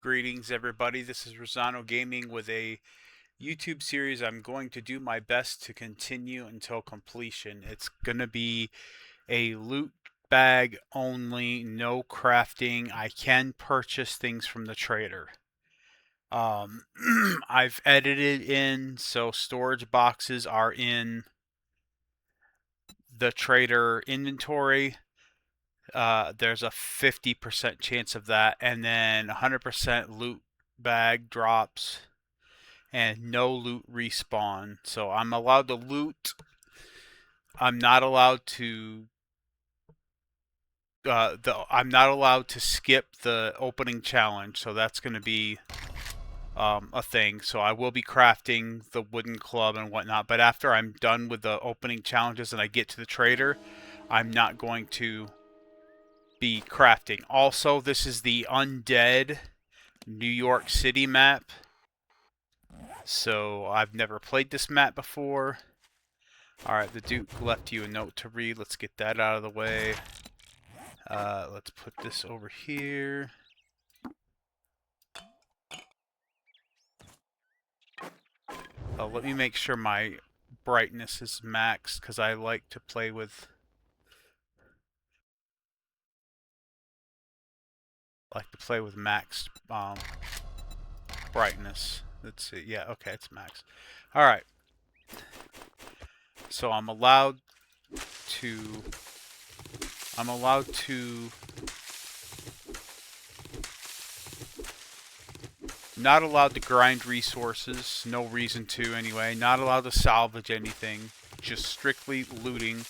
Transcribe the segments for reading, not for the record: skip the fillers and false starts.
Greetings everybody, this is Rosano Gaming with a YouTube series I'm going to do my best to continue until completion. It's going to be a loot bag only, no crafting. I can purchase things from the trader. I've edited in so storage boxes are in the trader inventory. There's a 50% chance of that, and then 100% loot bag drops and no loot respawn. So I'm allowed to loot. I'm not allowed to I'm not allowed to skip the opening challenge, so that's going to be a thing. So I will be crafting the wooden club and whatnot, but after I'm done with the opening challenges and I get to the trader, I'm not going to be crafting. Also, this is the undead New York City map. So I've never played this map before. Alright, the Duke left you a note to read. Let's get that out of the way. Let's put this over here. Let me make sure my brightness is maxed because I like to play with maxed brightness. Let's see. Yeah, okay, it's max. All right. So I'm allowed to not allowed to grind resources, no reason to anyway. Not allowed to salvage anything, just strictly looting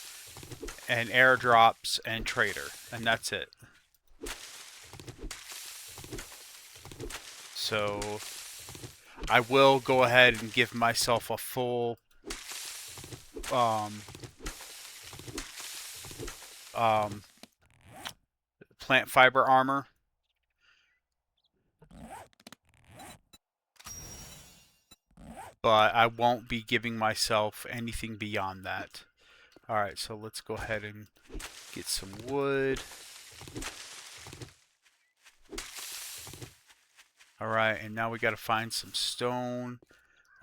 and airdrops and trader, and that's it. So I will go ahead and give myself a full plant fiber armor. But I won't be giving myself anything beyond that. Alright, so let's go ahead and get some wood. Alright, and now we gotta find some stone.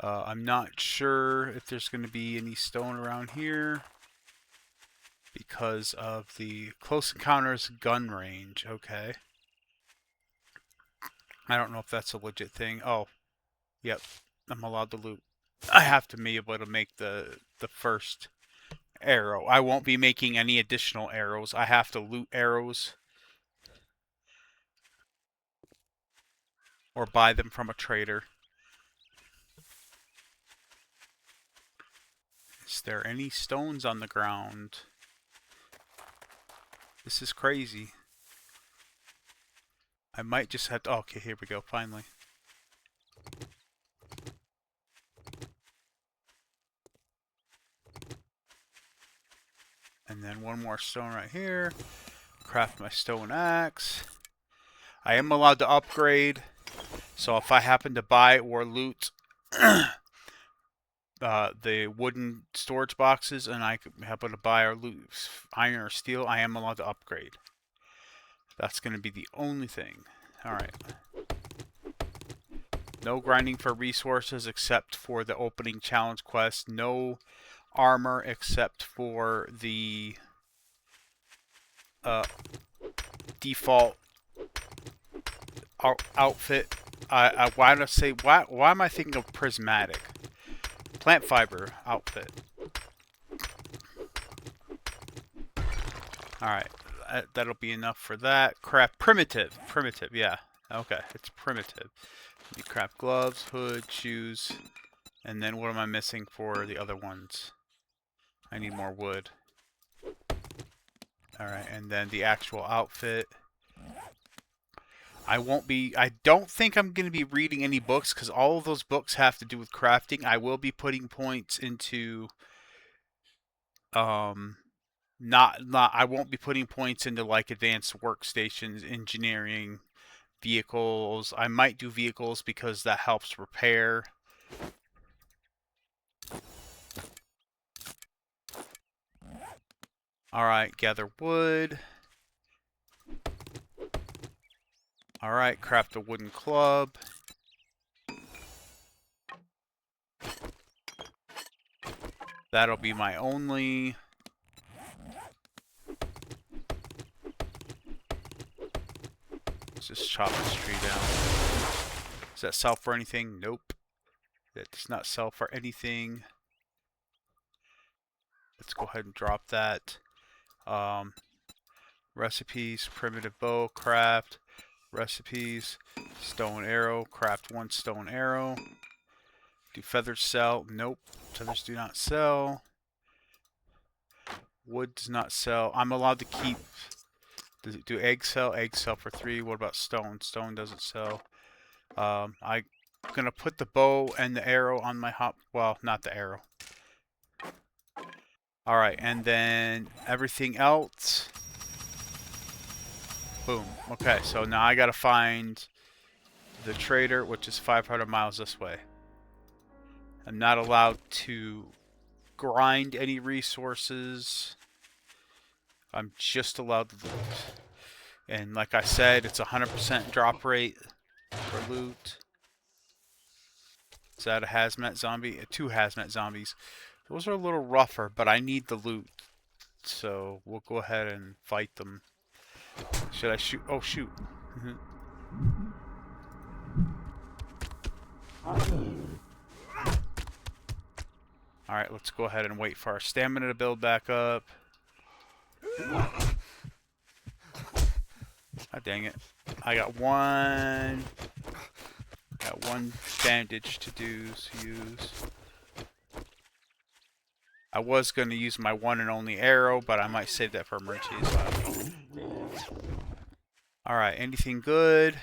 I'm not sure if there's going to be any stone around here because of the close encounters gun range. Okay. I don't know if that's a legit thing. Oh, yep. I'm allowed to loot. I have to be able to make the first arrow. I won't be making any additional arrows. I have to loot arrows or buy them from a trader. Is there any stones on the ground? This is crazy. I might just have to... Oh, okay, here we go, finally. And then one more stone right here. Craft my stone axe. I am allowed to upgrade. So if I happen to buy or loot the wooden storage boxes and I happen to buy or loot iron or steel, I am allowed to upgrade. That's going to be the only thing. Alright. No grinding for resources except for the opening challenge quest. No armor except for the default outfit. Why am I thinking of prismatic? Plant fiber outfit. Alright, that'll be enough for that. Craft primitive, yeah. Okay, it's primitive. You craft gloves, hood, shoes, and then what am I missing for the other ones? I need more wood. Alright, and then the actual outfit. I don't think I'm going to be reading any books because all of those books have to do with crafting. I will be putting points into, I won't be putting points into like advanced workstations, engineering, vehicles. I might do vehicles because that helps repair. Alright, gather wood. Alright, craft a wooden club. That'll be my only. Let's just chop this tree down. Does that sell for anything? Nope. That does not sell for anything. Let's go ahead and drop that. Recipes, primitive bow, craft. Recipes, stone arrow, craft 1 stone arrow. Do feathers sell? Nope. Feathers do not sell. Wood does not sell. I'm allowed to keep. Do eggs sell? Eggs sell for 3. What about stone? Stone doesn't sell. I'm gonna put the bow and the arrow on my hop. Well, not the arrow. All right, and then everything else. Boom. Okay, so now I gotta find the trader, which is 500 miles this way. I'm not allowed to grind any resources. I'm just allowed to loot. And like I said, it's 100% drop rate for loot. Is that a hazmat zombie? 2 hazmat zombies. Those are a little rougher, but I need the loot. So we'll go ahead and fight them. Should I shoot? Oh, shoot. Alright, let's go ahead and wait for our stamina to build back up. God dang it. I got one bandage to use. I was going to use my one and only arrow, but I might save that for emergencies. Alright, anything good?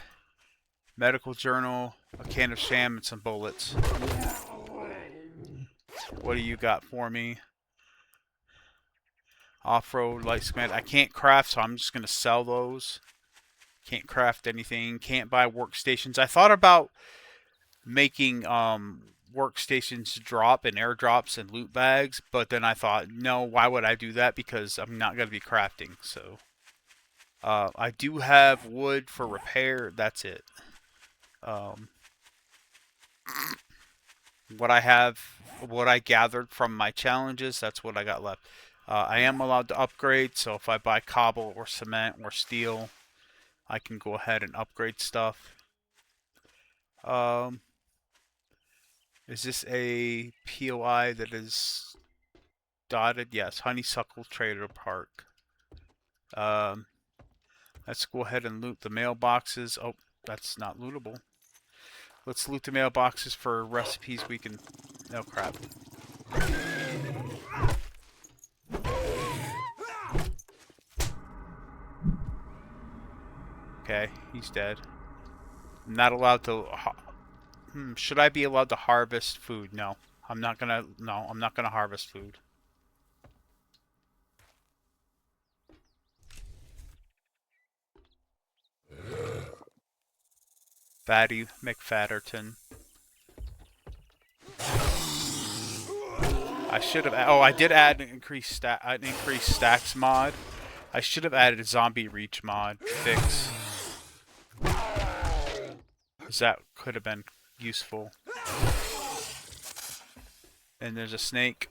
Medical journal, a can of sham, and some bullets. What do you got for me? Off-road light schematic. I can't craft, so I'm just going to sell those. Can't craft anything. Can't buy workstations. I thought about making workstations drop in airdrops and loot bags, but then I thought, no, why would I do that? Because I'm not going to be crafting. So I do have wood for repair. That's it. What I gathered from my challenges, that's what I got left. I am allowed to upgrade, so if I buy cobble or cement or steel, I can go ahead and upgrade stuff. Is this a POI that is dotted? Yes, Honeysuckle Trader Park. Let's go ahead and loot the mailboxes. Oh, that's not lootable. Let's loot the mailboxes for recipes we can... Oh, crap. Okay, he's dead. I'm not allowed to... should I be allowed to harvest food? No. I'm not gonna harvest food. Fatty McFatterton. I should have... Oh, I did add an increased stacks mod. I should have added a zombie reach mod fix. That could have been useful. And there's a snake.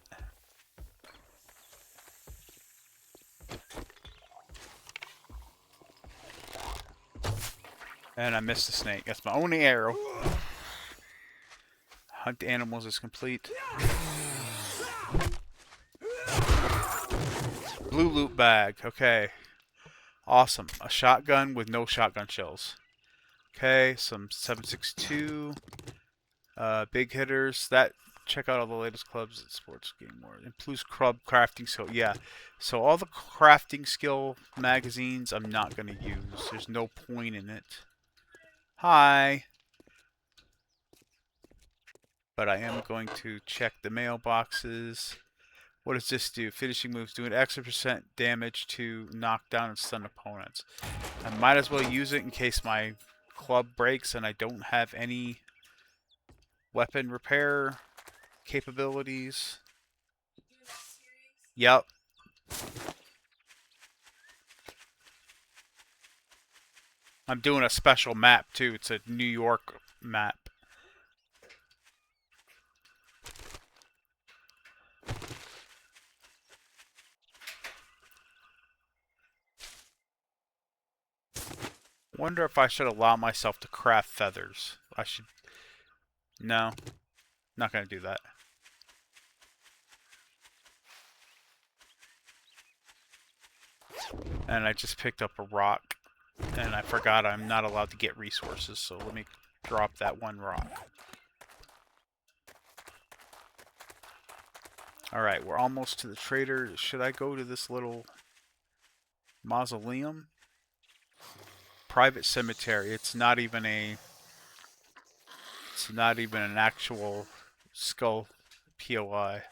And I missed the snake. That's my only arrow. Hunt animals is complete. Blue loot bag. Okay. Awesome. A shotgun with no shotgun shells. Okay, some 7.62. Big hitters. Check out all the latest clubs at Sports Game World. Improves club crafting skill. Yeah. So all the crafting skill magazines I'm not going to use. There's no point in it. Hi. But I am going to check the mailboxes. What does this do? Finishing moves do an extra % damage to knock down and stun opponents. I might as well use it in case my club breaks and I don't have any weapon repair capabilities. Yep. I'm doing a special map too. It's a New York map. Wonder if I should allow myself to craft feathers. I should. No, not gonna do that. And I just picked up a rock, and I forgot I'm not allowed to get resources, so let me drop that one rock. Alright, we're almost to the trader. Should I go to this little mausoleum? Private cemetery. It's not even an actual skull POI.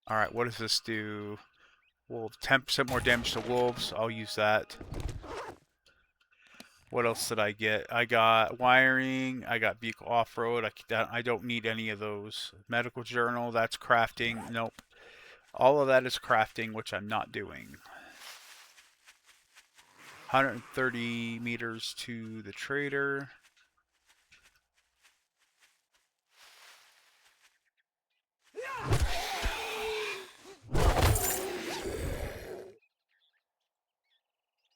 Alright, what does this do? Wolves. 10% more damage to wolves. I'll use that. What else did I get? I got wiring. I got vehicle off-road. I don't need any of those. Medical journal. That's crafting. Nope. All of that is crafting, which I'm not doing. 130 meters to the trader.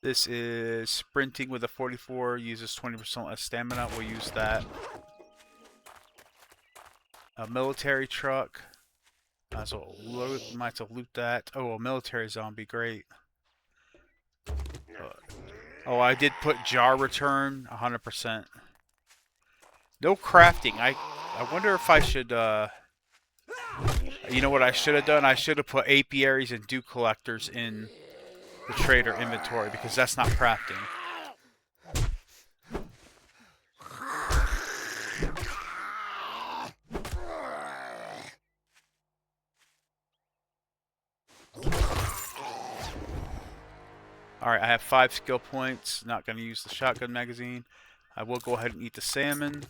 This is sprinting with a 44, uses 20% less stamina. We'll use that. A military truck. Might as well loot that. Oh, a military zombie, great. Oh, I did put jar return, 100%. No crafting. I wonder if I should, you know what I should have done? I should have put apiaries and dew collectors in the trader inventory, because that's not crafting. Alright, I have 5 skill points. Not going to use the shotgun magazine. I will go ahead and eat the salmon.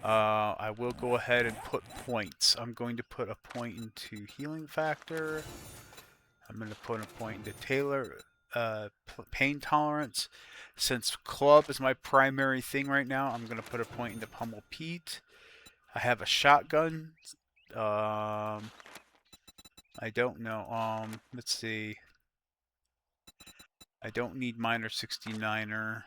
I will go ahead and put points. I'm going to put a point into healing factor. I'm going to put a point into pain tolerance. Since club is my primary thing right now, I'm going to put a point into pummel Pete. I have a shotgun. I don't know. Let's see. I don't need miner 69er.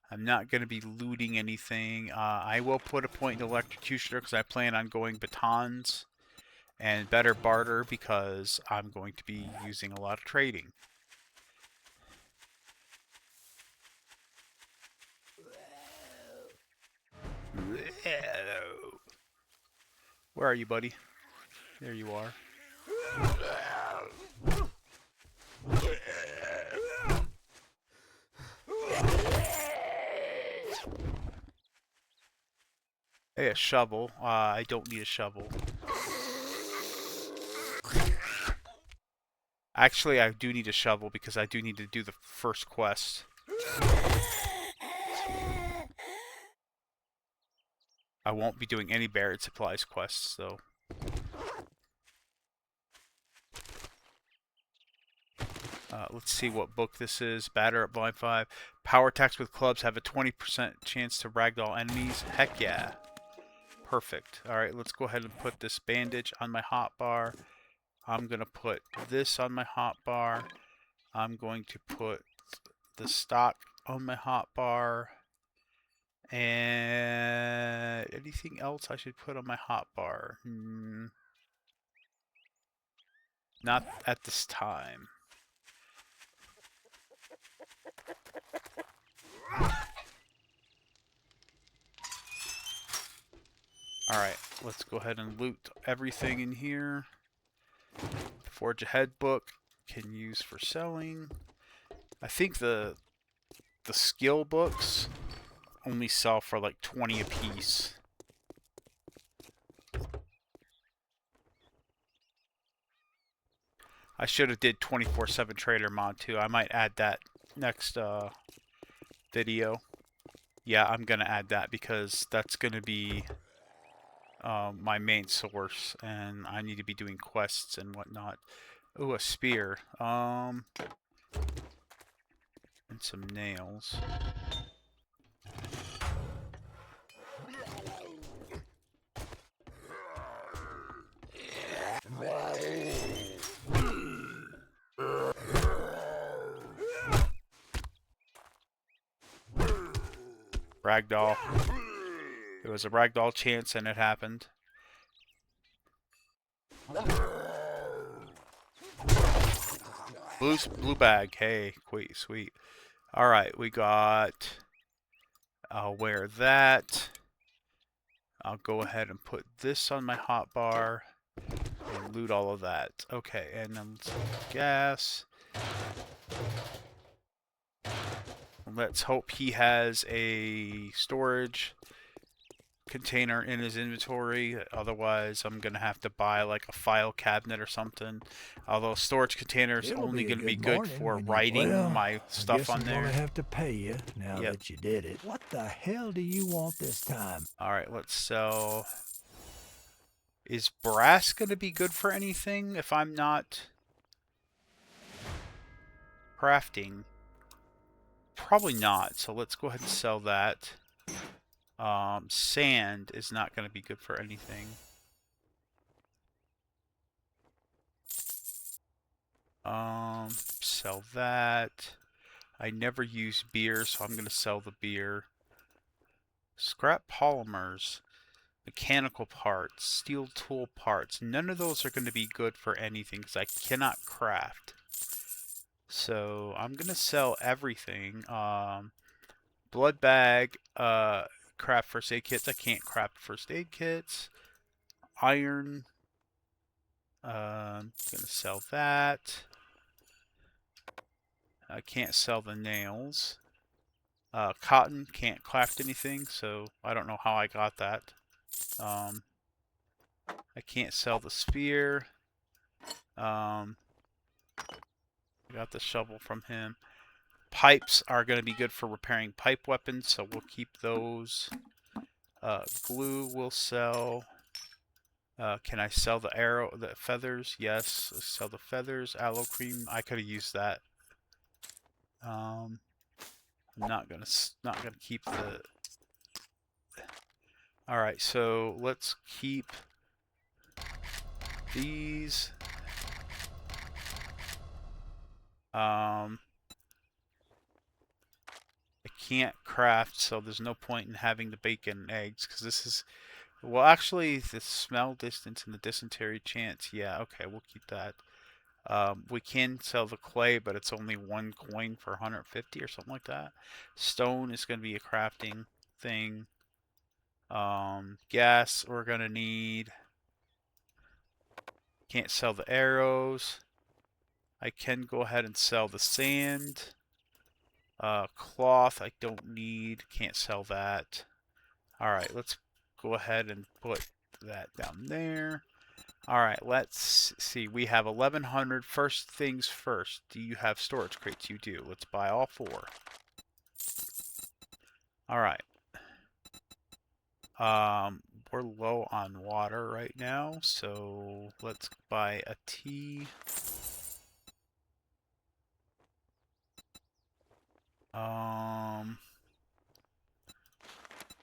I'm not going to be looting anything. I will put a point in electrocutioner because I plan on going batons and better barter because I'm going to be using a lot of trading. Where are you, buddy? There you are. Hey, a shovel. I don't need a shovel. Actually, I do need a shovel because I do need to do the first quest. I won't be doing any buried supplies quests, though. Let's see what book this is. Batter at blind 5. Power attacks with clubs have a 20% chance to ragdoll enemies. Heck yeah. Perfect. Alright, let's go ahead and put this bandage on my hotbar. I'm going to put this on my hotbar. I'm going to put the stock on my hotbar. And anything else I should put on my hotbar? Not at this time. Alright, let's go ahead and loot everything in here. Forge Ahead book can use for selling. I think the skill books only sell for like 20 a piece. I should have did 24/7 trader mod too. I might add that next video. Yeah, I'm gonna add that because that's gonna be my main source, and I need to be doing quests and whatnot. Oh, a spear. And some nails. Ragdoll. It was a ragdoll chance, and it happened. Blue bag. Hey, sweet. All right, we got. I'll wear that. I'll go ahead and put this on my hotbar and loot all of that. Okay, and then some gas. Let's hope he has a storage container in his inventory. Otherwise, I'm going to have to buy like a file cabinet or something. Although storage containers only going to be good for writing my stuff on there. I'm gonna have to pay you now that you did it. What the hell do you want this time? All right, let's sell. Is brass going to be good for anything if I'm not crafting? Probably not. So let's go ahead and sell that. Sand is not going to be good for anything. Sell that. I never use beer, so I'm going to sell the beer. Scrap polymers, mechanical parts, steel tool parts. None of those are going to be good for anything because I cannot craft. So I'm going to sell everything. Blood bag, craft first aid kits. I can't craft first aid kits. Iron. I'm going to sell that. I can't sell the nails. Cotton, can't craft anything, so I don't know how I got that. I can't sell the spear. I got the shovel from him. Pipes are going to be good for repairing pipe weapons, so we'll keep those. Glue will sell. Can I sell the feathers? Yes. Let's sell the feathers. Aloe cream. I could have used that. I'm not gonna keep the. All right, so let's keep these. I can't craft, so there's no point in having the bacon and eggs because this is. Well, actually, the smell distance and the dysentery chance. Yeah, okay, we'll keep that. We can sell the clay, but it's only 1 coin for 150 or something like that. Stone is going to be a crafting thing. Gas we're going to need. Can't sell the arrows. I can go ahead and sell the sand. Cloth I don't need. Can't sell that. Alright, let's go ahead and put that down there. Alright, let's see. We have 1,100. First things first. Do you have storage crates? You do. Let's buy all 4. Alright. We're low on water right now, so let's buy a tea.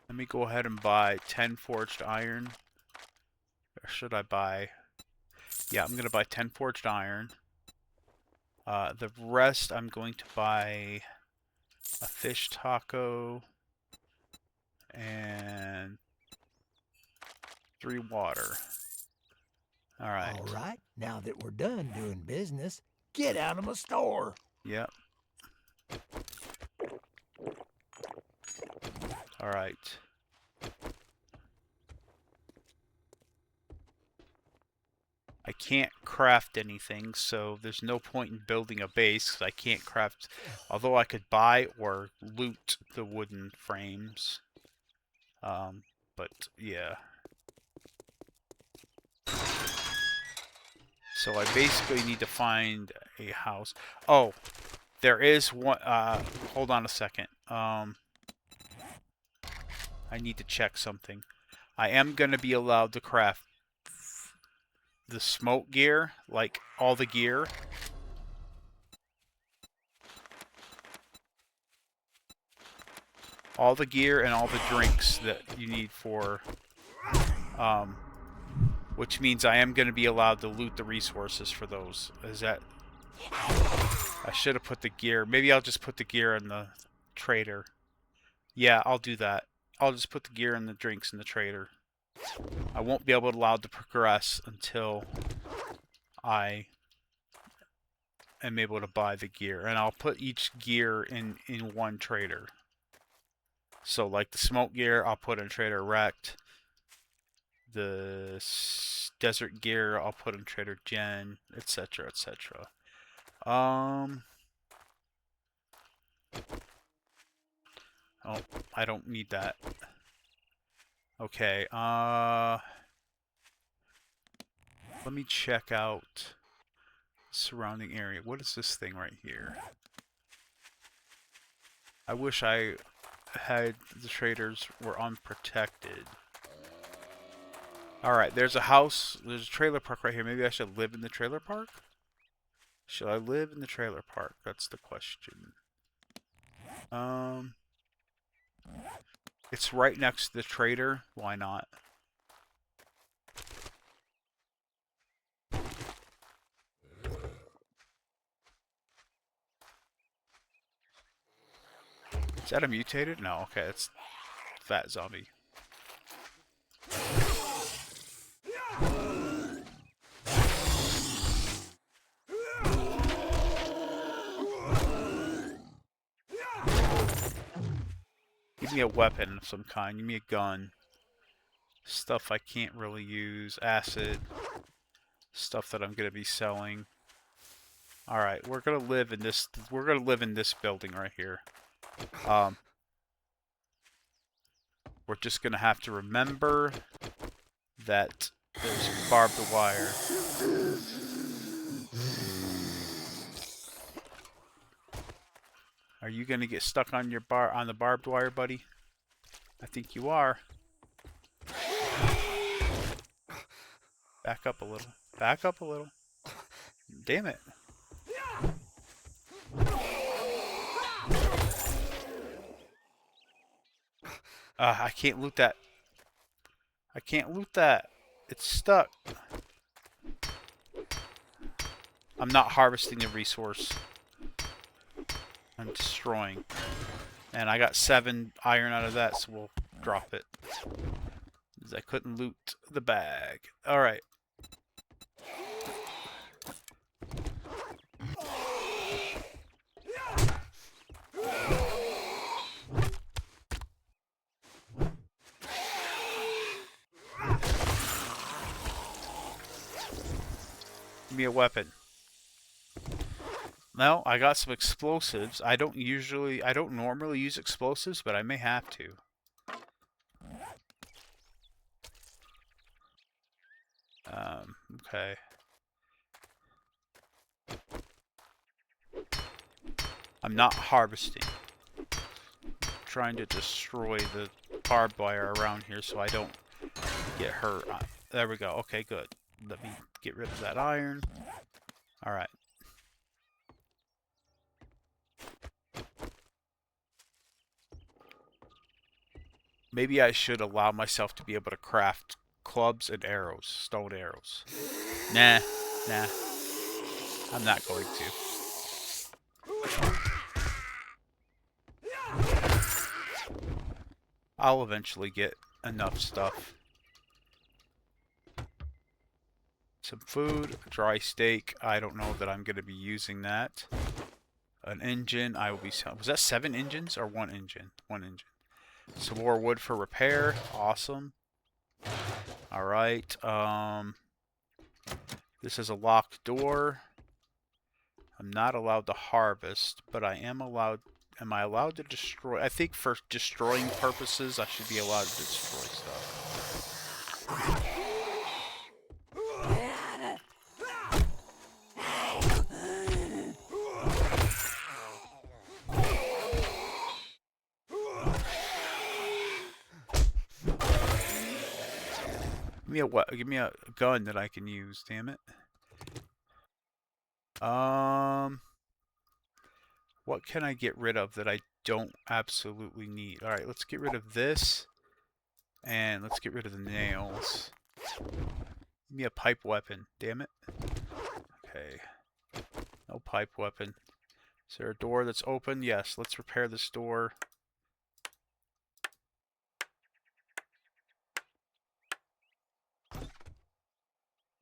Let me go ahead and buy 10 forged iron. Or should I buy... Yeah, I'm going to buy 10 forged iron. The rest I'm going to buy a fish taco and 3 water. Alright. Alright, now that we're done doing business, get out of my store. Yep. Alright. I can't craft anything, so there's no point in building a base because I can't craft. Although I could buy or loot the wooden frames. But yeah. So I basically need to find a house. Oh, there is one. Hold on a second. I need to check something. I am going to be allowed to craft the smoke gear, like all the gear. All the gear and all the drinks that you need for, which means I am going to be allowed to loot the resources for those. Is that... I should have put the gear. Maybe I'll just put the gear in the trader. Yeah, I'll do that. I'll just put the gear and the drinks in the trader. I won't be allowed to progress until I am able to buy the gear. And I'll put each gear in one trader. So like the smoke gear, I'll put in Trader Rect. The desert gear, I'll put in Trader Jen, etc., etc. Oh, I don't need that. Okay, let me check out surrounding area. What is this thing right here? I wish I had the traders were unprotected. Alright, there's a house, there's a trailer park right here. Maybe I should live in the trailer park? Should I live in the trailer park? That's the question. It's right next to the trader. Why not? Is that a mutated? No, okay, it's fat zombie. Give me a weapon of some kind. Give me a gun. Stuff I can't really use. Acid. Stuff that I'm gonna be selling. Alright, we're gonna live in this building right here. We're just gonna have to remember that there's barbed wire. Are you gonna get stuck on your the barbed wire, buddy? I think you are. Back up a little. Back up a little. Damn it. I can't loot that. I can't loot that. It's stuck. I'm not harvesting the resource. I'm destroying. And I got 7 iron out of that, so we'll drop it. Because I couldn't loot the bag. Alright. Give me a weapon. No, I got some explosives. I don't normally use explosives, but I may have to. Okay. I'm not harvesting. I'm trying to destroy the barbed wire around here so I don't get hurt. There we go. Okay, good. Let me get rid of that iron. Alright. Maybe I should allow myself to be able to craft clubs and arrows. Stone arrows. Nah. Nah. I'm not going to. I'll eventually get enough stuff. Some food, dry steak. I don't know that I'm going to be using that. An engine. I will be selling. Was that 7 engines or 1 engine? 1 engine. Some more wood for repair. Awesome. Alright. This is a locked door. I'm not allowed to harvest, but I am allowed... Am I allowed to destroy? I think for destroying purposes, I should be allowed to destroy stuff. Give me a what? Give me a gun that I can use. Damn it. What can I get rid of that I don't absolutely need? All right, let's get rid of this, and let's get rid of the nails. Give me a pipe weapon. Damn it. Okay. No pipe weapon. Is there a door that's open? Yes. Let's repair this door.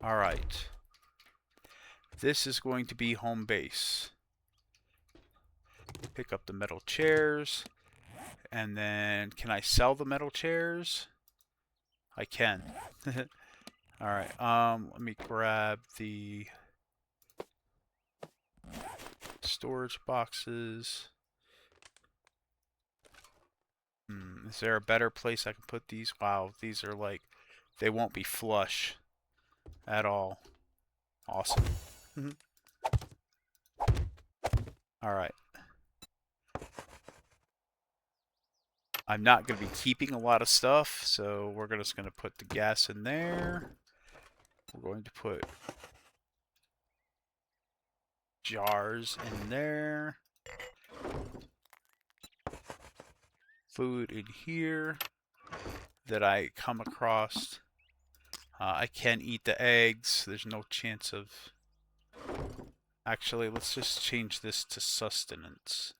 All right. This is going to be home base. Pick up the metal chairs. And then, can I sell the metal chairs? I can. Alright, let me grab the storage boxes. Is there a better place I can put these? Wow, these are like, they won't be flush at all. Awesome. Alright. I'm not going to be keeping a lot of stuff, so we're just going to put the gas in there. We're going to put jars in there. Food in here that I come across. I can eat the eggs. There's no chance of... Actually, let's just change this to sustenance.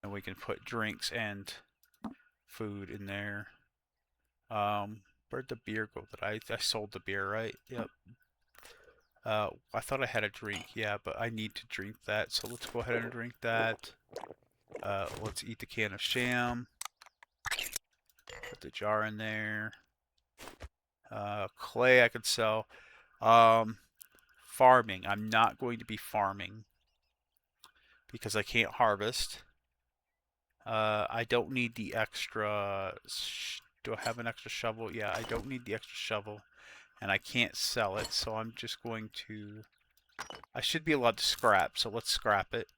And we can put drinks and food in there. Where'd the beer go? I sold the beer, right? Yep. I thought I had a drink. Yeah, but I need to drink that. So let's go ahead and drink that. Let's eat the can of sham. Put the jar in there. Clay I could sell. Farming. I'm not going to be farming because I can't harvest. I don't need the extra... Do I have an extra shovel? Yeah, I don't need the extra shovel. And I can't sell it, so I'm just going to... I should be allowed to scrap, so let's scrap it.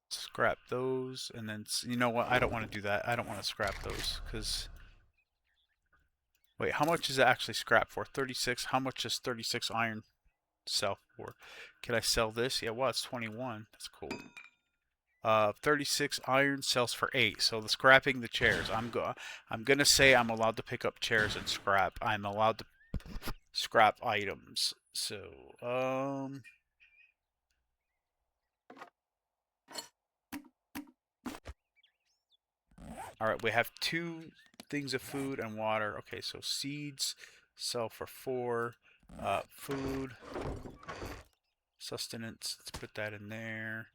Scrap those, and then... You know what? I don't want to do that. I don't want to scrap those, because... Wait, how much is it actually scrap for? 36? How much does 36 iron sell for? Can I sell this? Yeah, well, it's 21. That's cool. 36 iron sells for 8. So the scrapping the chairs. I'm gonna say I'm allowed to pick up chairs and scrap. I'm allowed to scrap items. So all right, we have 2 things of food and water. Okay, so seeds sell for 4. Food, sustenance. Let's put that in there.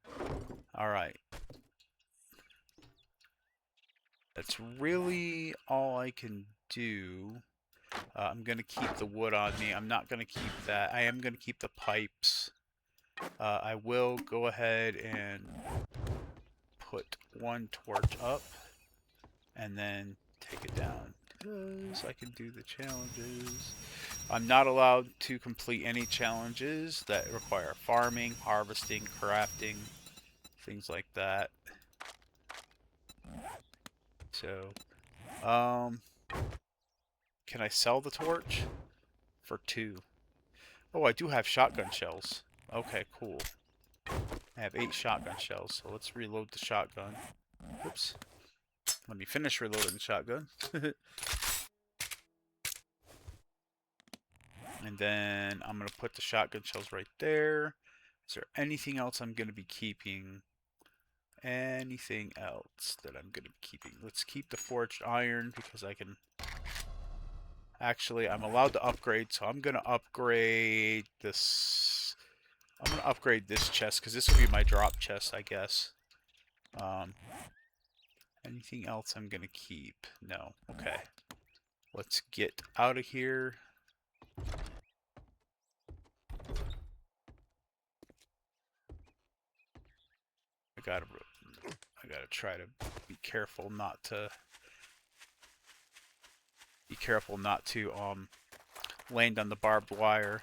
All right. That's really all I can do. I'm going to keep the wood on me. I'm not going to keep that. I am going to keep the pipes. I will go ahead and put 1 torch up and then take it down because I can do the challenges. I'm not allowed to complete any challenges that require farming, harvesting, crafting, things like that. So, can I sell the torch? For 2. Oh, I do have shotgun shells. Okay, cool. I have 8 shotgun shells, so let's reload the shotgun. Oops. Let me finish reloading the shotgun. And then I'm going to put the shotgun shells right there. Is there anything else I'm going to be keeping? Anything else that I'm going to be keeping? Let's keep the forged iron because I can... Actually, I'm allowed to upgrade, so I'm going to upgrade this... I'm going to upgrade this chest because this will be my drop chest, I guess. Anything else I'm going to keep? No. Okay. Let's get out of here. I gotta try to be careful not to land on the barbed wire.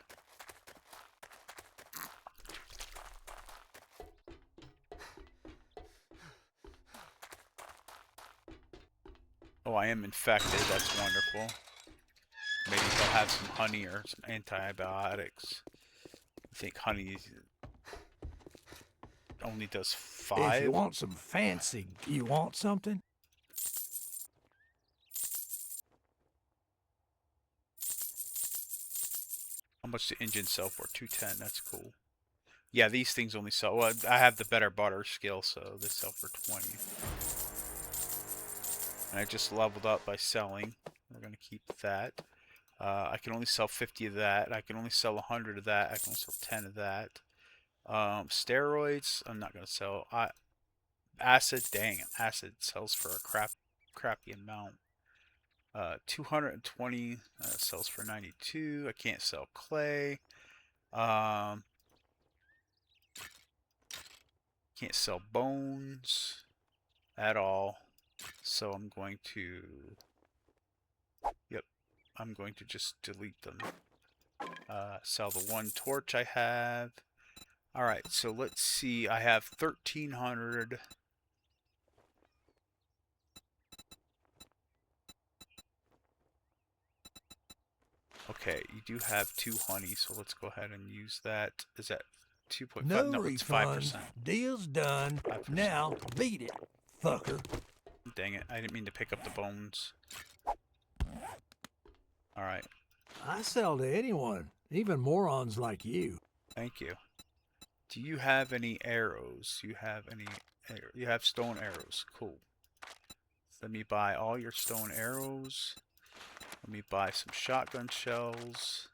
Oh, I am infected. That's wonderful. Maybe they'll have some honey or some antibiotics. I think honey only does 5. If you want some fancy, you want something? How much the engine sell for? 210. That's cool. Yeah, these things only sell. Well, I have the better butter skill, so they sell for 20. And I just leveled up by selling. We're gonna keep that. I can only sell 50 of that. I can only sell 100 of that. I can only sell 10 of that. Steroids, I'm not gonna sell. Acid, dang, acid sells for a crappy amount. 220 sells for 92. I can't sell clay. Can't sell bones at all. So I'm going to, yep, I'm going to just delete them. Sell the one torch I have. Alright, so let's see. I have 1,300. Okay, you do have 2 honey, so let's go ahead and use that. Is that 2.5? No, No, it's 5%. Deal's done. 5%. Now beat it, fucker. Dang it, I didn't mean to pick up the bones. Alright, I sell to anyone, even morons like you. thank you. Do you have any arrows? You have any... You have stone arrows. Cool. Let me buy all your stone arrows. Let me buy some shotgun shells.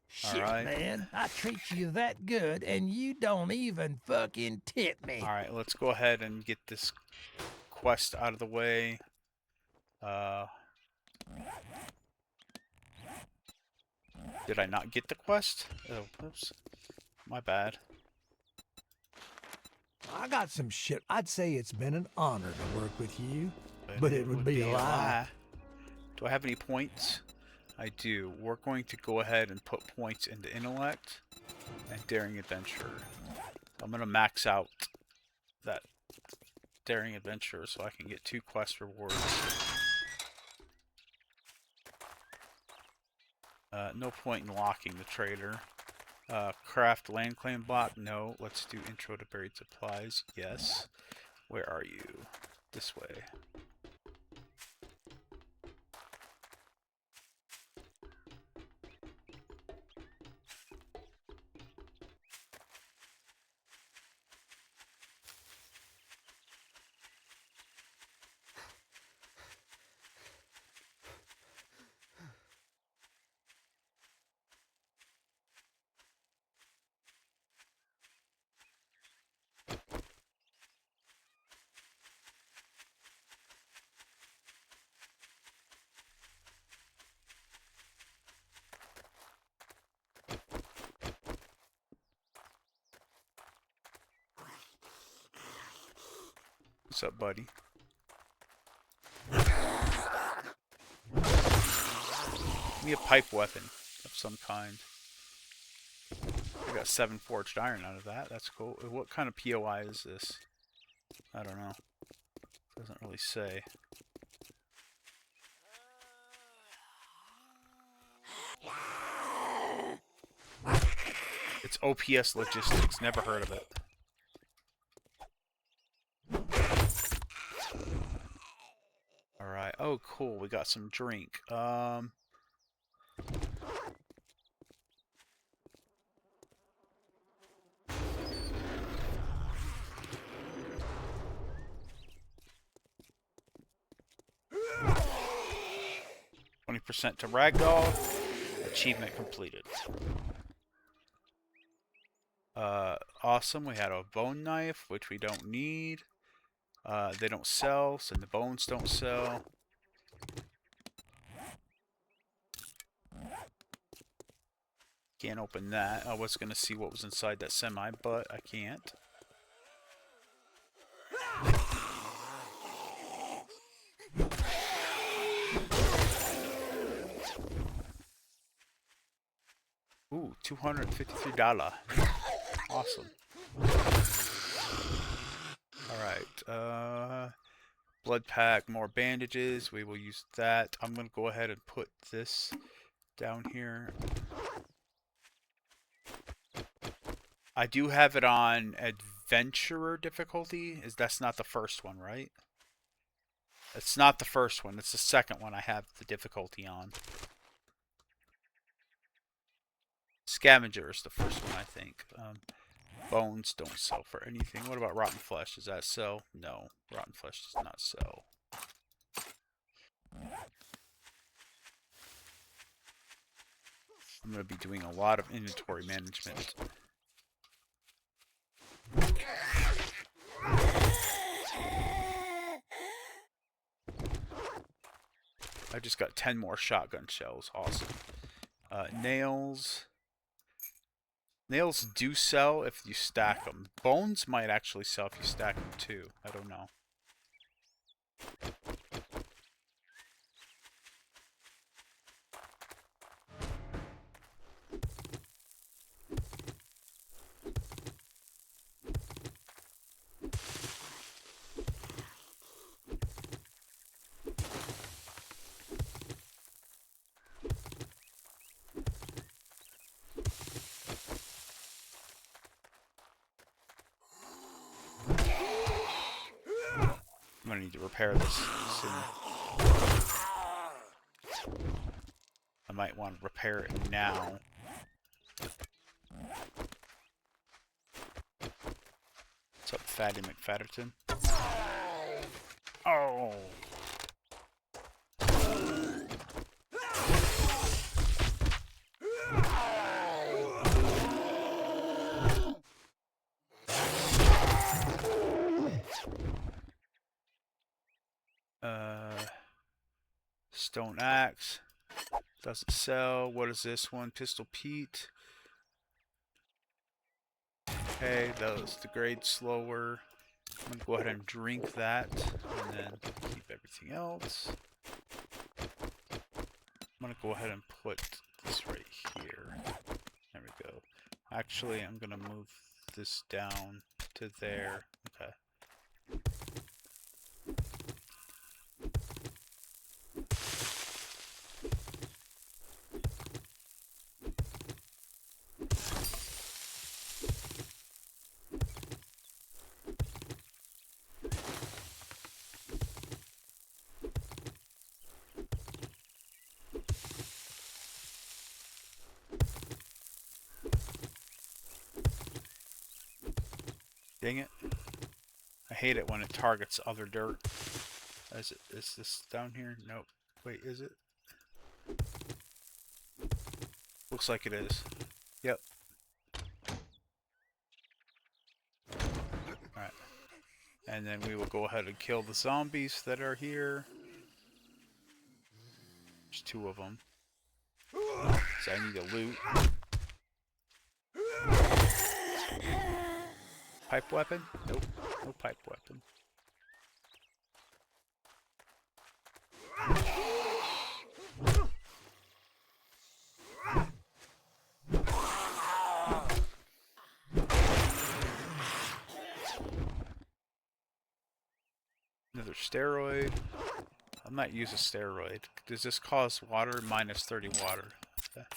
Shit, Alright. man. I treat you that good, and you don't even fucking tip me. Alright, let's go ahead and get this quest out of the way. Did I not get the quest? Oh, oops. My bad. I got some shit. I'd say it's been an honor to work with you, but it would be a lie. Do I have any points? I do. We're going to go ahead and put points into intellect and daring adventure. I'm going to max out that daring adventure so I can get 2 quest rewards. No point in locking the trader. Craft land claim block? No. Let's do intro to buried supplies. Yes. Where are you? This way. What's up, buddy? Give me a pipe weapon of some kind. I got 7 forged iron out of that. That's cool. What kind of POI is this? I don't know. Doesn't really say. It's OPS Logistics. Never heard of it. Alright. Oh, cool. We got some drink. 20% to Ragdoll. Achievement completed. Awesome. We had a bone knife, which we don't need. They don't sell, so the bones don't sell. Can't open that. I was going to see what was inside that semi, but I can't. Ooh, $253. Awesome. Blood pack, more bandages. We will use that. I'm going to go ahead and put this down here. I do have it on adventurer difficulty. That's not the first one, right? It's not the first one. It's the second one I have the difficulty on. Scavenger is the first one, I think. Bones don't sell for anything. What about rotten flesh? Does that sell? No. Rotten flesh does not sell. I'm going to be doing a lot of inventory management. I just got 10 more shotgun shells. Awesome. Nails. Nails do sell if you stack them. Bones might actually sell if you stack them too. I don't know. I'm gonna need to repair this soon. I might want to repair it now. What's up, Fatty McFatterton? Oh! Stone axe doesn't sell. What is this one? Pistol Pete. Okay, that degrades slower. I'm gonna go ahead and drink that, and then keep everything else. I'm gonna go ahead and put this right here. There we go. Actually, I'm gonna move this down to there. Okay. Dang it. I hate it when it targets other dirt. Is this down here? Nope. Wait, is it? Looks like it is. Yep. Alright. And then we will go ahead and kill the zombies that are here. There's 2 of them. So I need to loot. Pipe weapon? Nope. No pipe weapon. Another steroid. I might use a steroid. Does this cause water? Minus 30 water. Okay.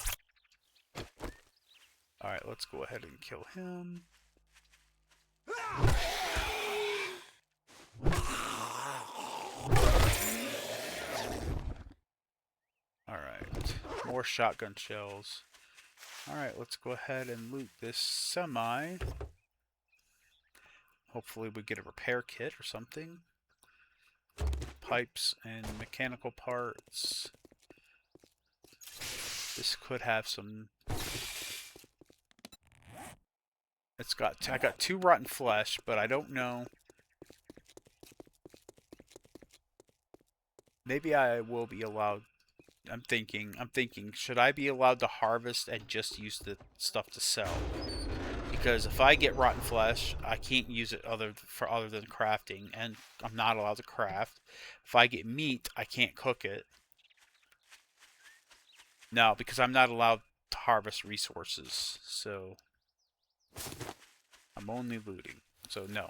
Alright, let's go ahead and kill him. Alright, more shotgun shells. Alright, let's go ahead and loot this semi. Hopefully we get a repair kit or something. Pipes and mechanical parts. This could have some... I got 2 rotten flesh, but I don't know. Maybe I will be allowed. I'm thinking, should I be allowed to harvest and just use the stuff to sell? Because if I get rotten flesh, I can't use it other than crafting, and I'm not allowed to craft. If I get meat, I can't cook it. No, because I'm not allowed to harvest resources, so I'm only looting. So no.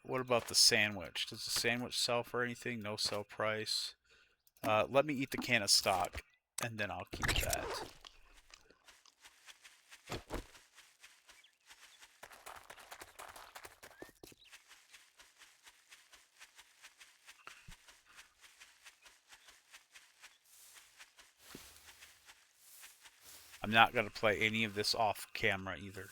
What about the sandwich? Does the sandwich sell for anything? No sell price. Let me eat the can of stock, and then I'll keep that. I'm not going to play any of this off camera either.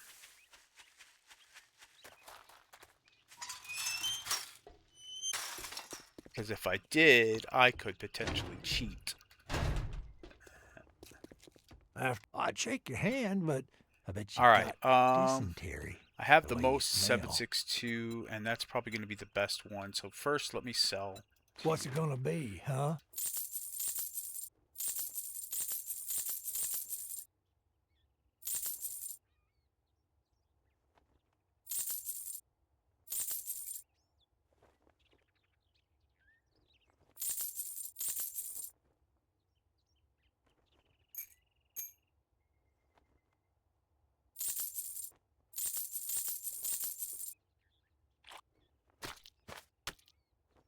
Because if I did, I could potentially cheat. I'd shake your hand, but I bet you All right, got dysentery. I have the the way you most smell. 762, and that's probably going to be the best one. So first, let me sell. What's it gonna be, huh?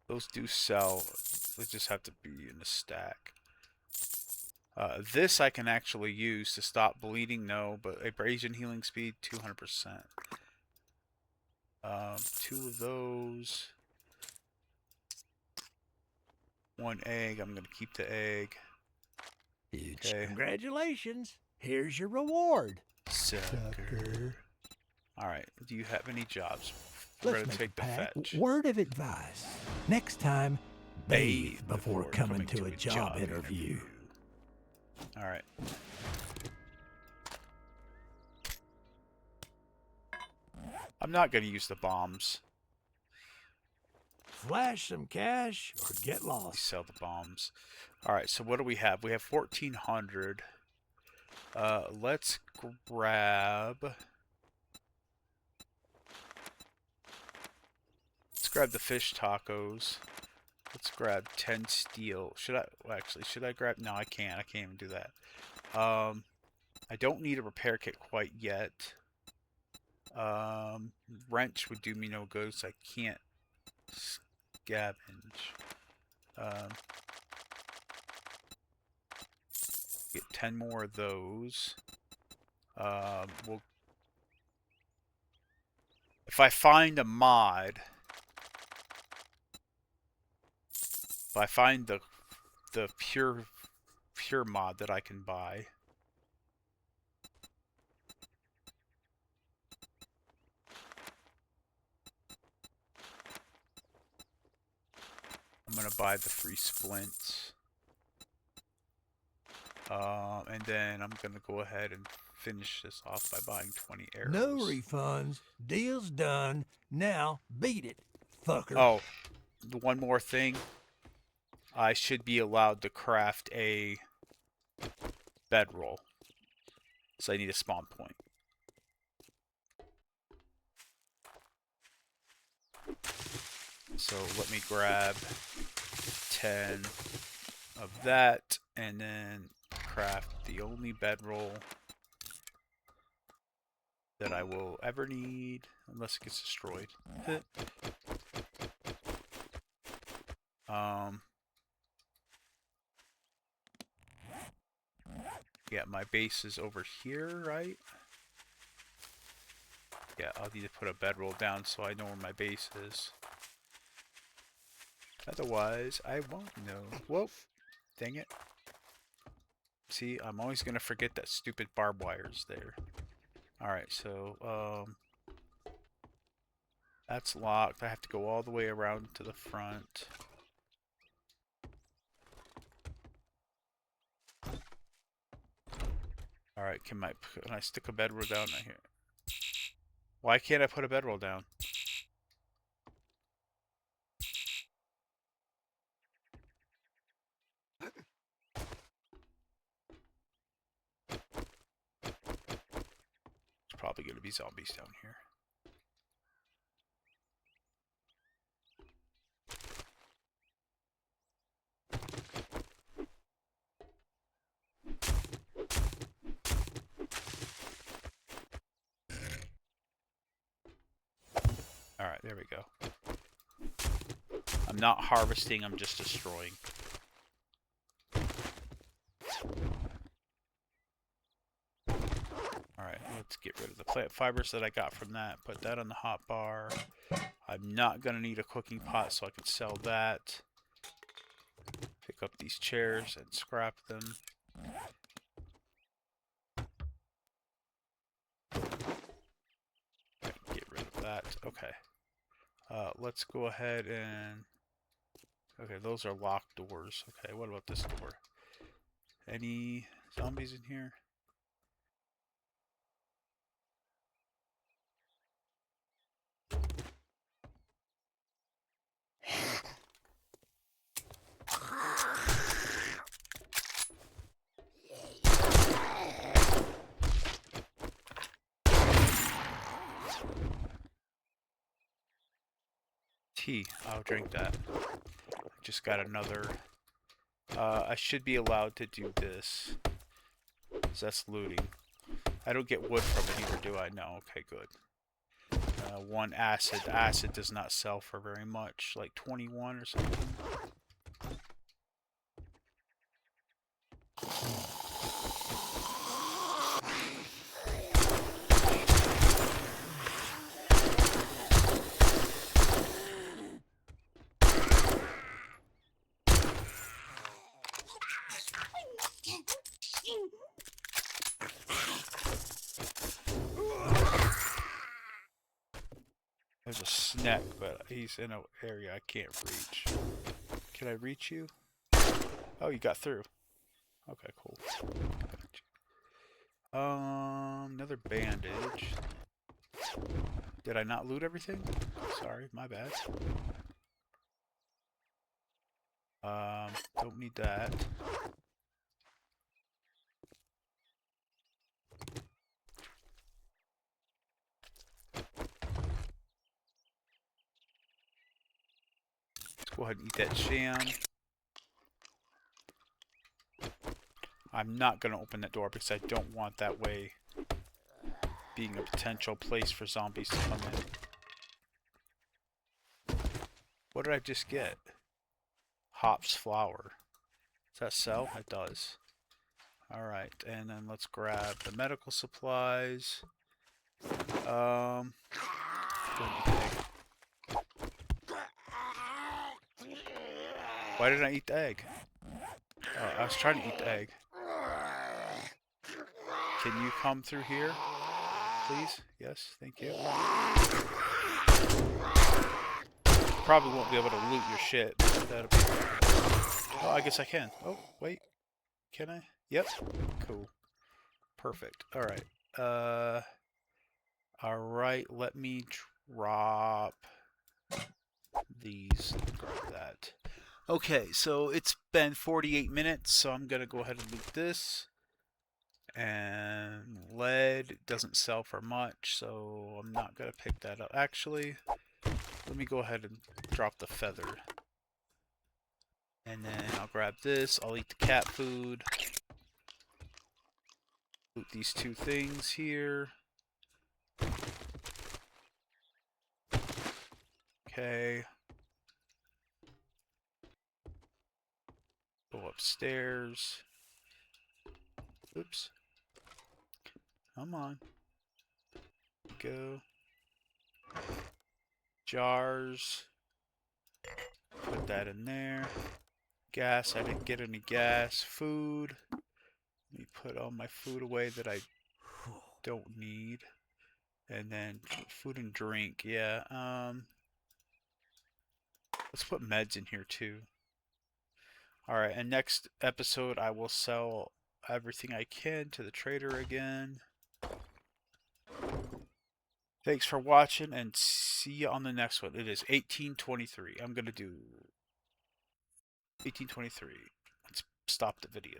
Those do sell. They just have to be in a stack. This I can actually use to stop bleeding. No, but abrasion healing speed 200%. 2 of those. 1 egg. I'm gonna keep the egg. Okay. Congratulations. Here's your reward. Sucker. All right. Do you have any jobs? We're Let's gonna make take a the pact. fetch. Word of advice. Next time, bathe before coming to a job interview. All right. I'm not going to use the bombs. Flash some cash or get We lost. sell the bombs. All right. So what do we have? We have 1,400. Let's grab. Let's grab the fish tacos. Let's grab 10 steel. Should I? Well, actually, should I grab? No, I can't. I can't even do that. I don't need a repair kit quite yet. Wrench would do me no good, so I can't scavenge. Get 10 more of those. We'll. If I find a mod, if I find the pure mod that I can buy. I'm gonna buy the free splints. And then I'm gonna go ahead and finish this off by buying 20 arrows. No refunds. Deal's done. Now beat it, fucker. Oh, one more thing. I should be allowed to craft a bedroll. So I need a spawn point. So let me grab 10 of that and then craft the only bedroll that I will ever need unless it gets destroyed. Yeah, my base is over here, right? Yeah, I'll need to put a bedroll down so I know where my base is. Otherwise, I won't know. Whoa! Dang it. See, I'm always going to forget that stupid barbed wire's there. Alright, so, that's locked. I have to go all the way around to the front. Alright, can I stick a bedroll down right here? Why can't I put a bedroll down? There's probably going to be zombies down here. There we go. I'm not harvesting, I'm just destroying. Alright, let's get rid of the plant fibers that I got from that. Put that on the hot bar. I'm not going to need a cooking pot, so I can sell that. Pick up these chairs and scrap them. Get rid of that. Okay. Let's go ahead and... Okay, those are locked doors. Okay, what about this door? Any zombies in here? Tea. I'll drink that. Just got another... I should be allowed to do this. So that's looting. I don't get wood from it either, do I? No. Okay, good. One acid. Acid does not sell for very much. Like 21 or something. There's a snack, but he's in an area I can't reach. Can I reach you? Oh, you got through. Okay, cool. Another bandage. Did I not loot everything? Sorry, my bad. Don't need that. Let's go ahead and eat that jam. I'm not going to open that door because I don't want that way being a potential place for zombies to come in. What did I just get? Hops flour. Does that sell? It does. Alright, and then let's grab the medical supplies. Why did I eat the egg? Oh, I was trying to eat the egg. Can you come through here? Please? Yes, thank you. Probably won't be able to loot your shit. That'll be... Oh, I guess I can. Oh, wait. Can I? Yep. Cool. Perfect. Alright. Alright, let me drop these. Grab that. Okay, so it's been 48 minutes, so I'm going to go ahead and loot this. And lead doesn't sell for much, so I'm not going to pick that up. Actually, let me go ahead and drop the feather. And then I'll grab this. I'll eat the cat food. Loot these two things here. Okay. Go upstairs. Oops. Come on. Go. Jars. Put that in there. Gas. I didn't get any gas. Food. Let me put all my food away that I don't need. And then food and drink. Yeah. Let's put meds in here too. Alright, and next episode I will sell everything I can to the trader again. Thanks for watching, and see you on the next one. It is 1823. I'm going to do 1823. Let's stop the video.